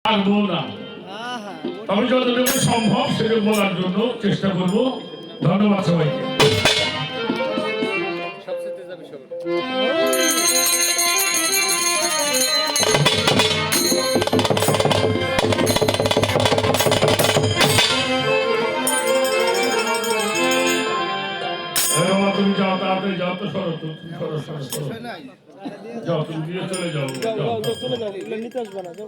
পারবো না, তবে যতটুকু সম্ভব সেটা বলার জন্য চেষ্টা করব। ধন্যবাদ সবাইকে। তুমি যাও, তাড়াতাড়ি যাও তো, সরো তো, যাও, তুমি দিয়ে চলে যাও, নিতে আসবে না, যাও।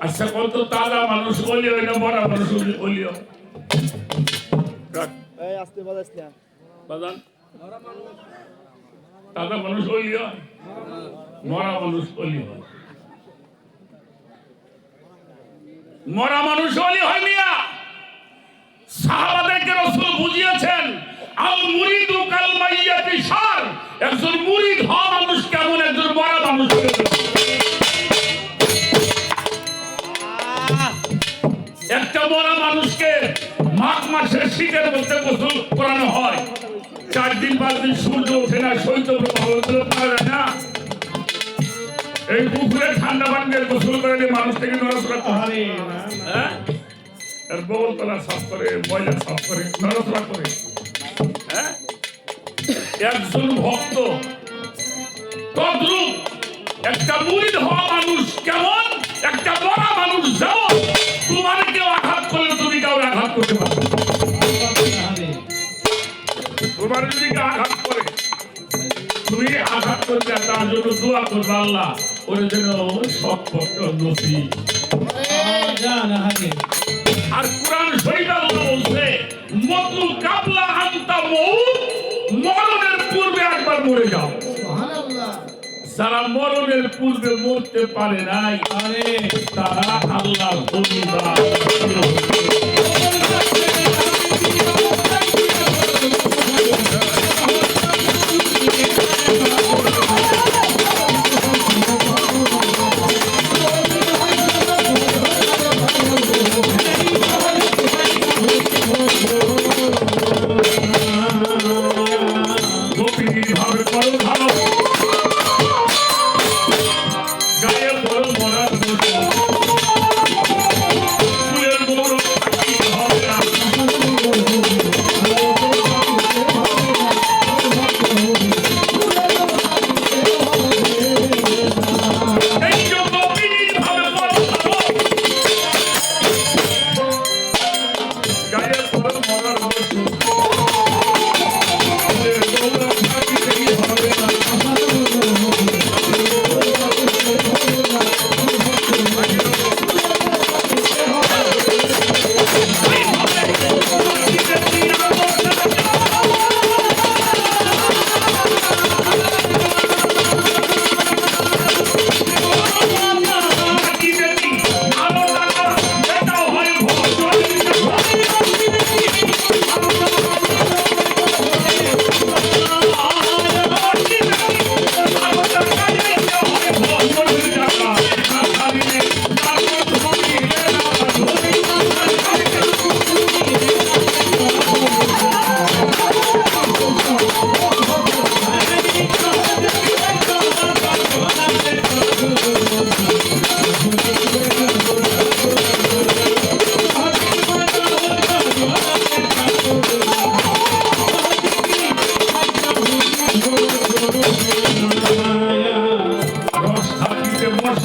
আচ্ছা, কত তাজা মানুষ বলিও না, মরা মানুষ বলিও, তাজা মানুষ বলিও, মরা মানুষ বলিও, মরা মানুষ বলি হয় মিয়া। সাহাবাদেরকে রাসূল বুঝিয়েছেন, আল মুরিদু কাল মাইয়াতি শার, একজন মুরিদ হওয়া মানুষ কেমন একজন মরা মানুষ। একটা মরা মানুষকে মাঘ মাসের শীতের মধ্যে গোসল করানো হয়, 4 দিন 5 দিন সূর্য ওঠে না, শৈত্যপ্রবাহ না, এই পুকুরে ঠান্ডা পানিতে গোসল করে মানুষটাকে নড়াচড়া করে, হ্যাঁ, এর বগল তলা সাফ করে, ময়লা সাফ করে, নড়াচড়া করে, হ্যাঁ। একজন ভক্ত তদ্রূপ একটা মুরিদ হওয়া মানুষ কেমন একটা মরা মানুষ যেমন, তোমার কেউ আঘাত করলে তুমি কাউকে আঘাত করতে পারো, তোমার যদি কেউ আঘাত করে তুমি আঘাত করবে, তার জন্য দোয়া করবে আল্লাহ ওর যেন সব পত্র নসিব। আর কুরআন শরীফ আল্লাহ বলছে, মতু কাবলা আনতা মউত, মরণের পূর্বে একবার মরে যাও। সুবহানাল্লাহ। যারা মরণের পূর্বে মরতে পারে নাই, আরে তারা আল্লাহর বন্দা।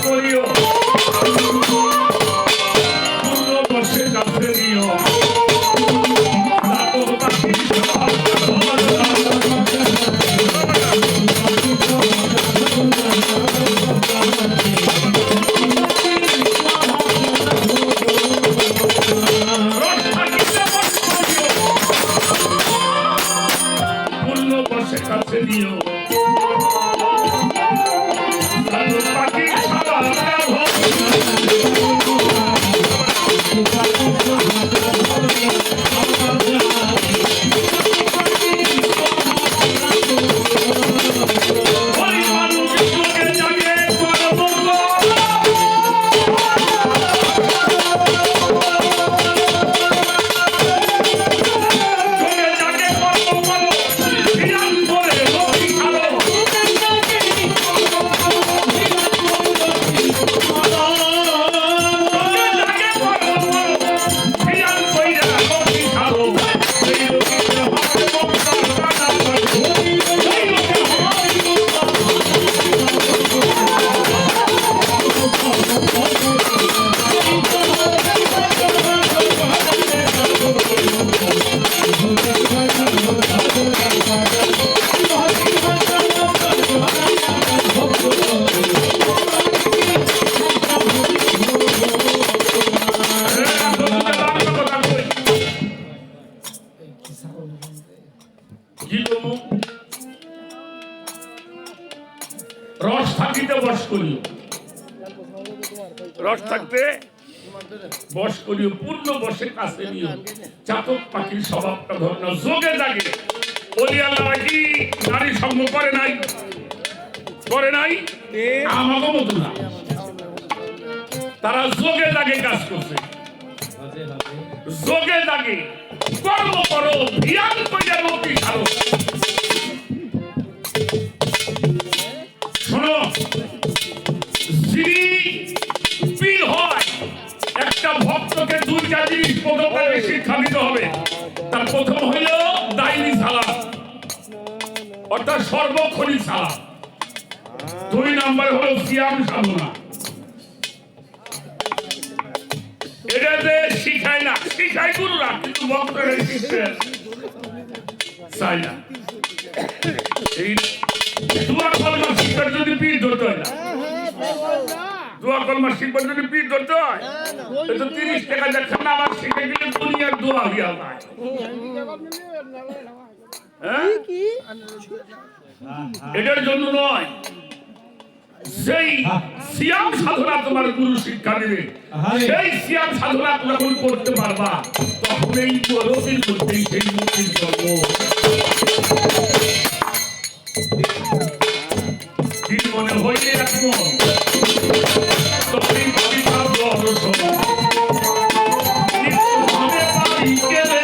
করিও পূর্ণ বর্ষে কাছে নিও চাতক পাখি পূর্ণ বর্ষে কাছে নিও চাতক পাখি খাওয়া রস থাকিতে বস করিও রস থাকতে বস করিও পূর্ণ বসে কাছে নিও চাতক পাখির স্বভাবটা ধর না যোগে জাগে বলি আল্লাহ কি নারী সঙ্গ করে নাই আমাকে মতো না তারা যোগে জাগে কাজ করছে যোগে জাগে কর্ম করো ধ্যান কইরা মুক্তি ছাড়ো শোনো যিনি পীর হয় একটা ভক্তকে দুইটা জিনিস প্রথমে শিক্ষা দিতে হবে তার প্রথম হইল দাইনি সালাত অর্থাৎ সর্বক্ষণিক সালাত দুই নম্বর হলো সিয়াম সাধনা এটা যে শিখায় না শিখায় গুরুরা কিন্তু ভক্তরা শিখতে চায় না এই দুয়া কলমা শিখবার যদি পীর ধরতে হয় না দুয়া কলমা শিখবার যদি পীর ধরতে হয় তো 30 টাকা দেখছেন না আমার শিখে গেলে দুনিয়ার দোয়া হইয়া যায় এটার জন্য নয় সেই সিয়াম সাধনা তোমার গুরু শিক্ষা দেবে সেই সিয়াম সাধনা যখন করতে পারবা তখন এই রোগীর মধ্যেই সেই মুক্তির জন্ম মনে হইলে এখন তখনই ভাবি ভাবল অনশন নিত্যভাবে পাবি গেলে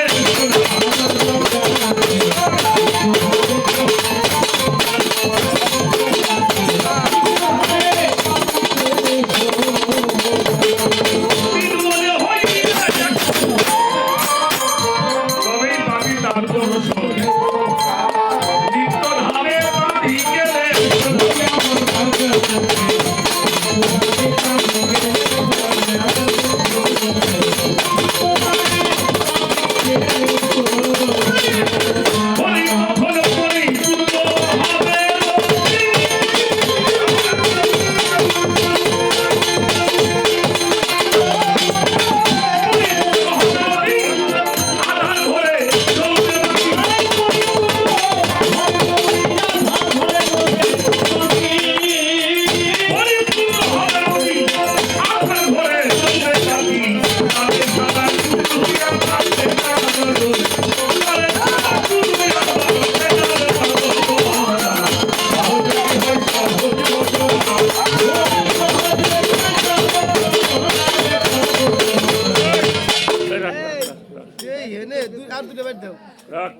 তবেই পাবি তার অনশন নিত্যভাবে পাবি গেলে রাখ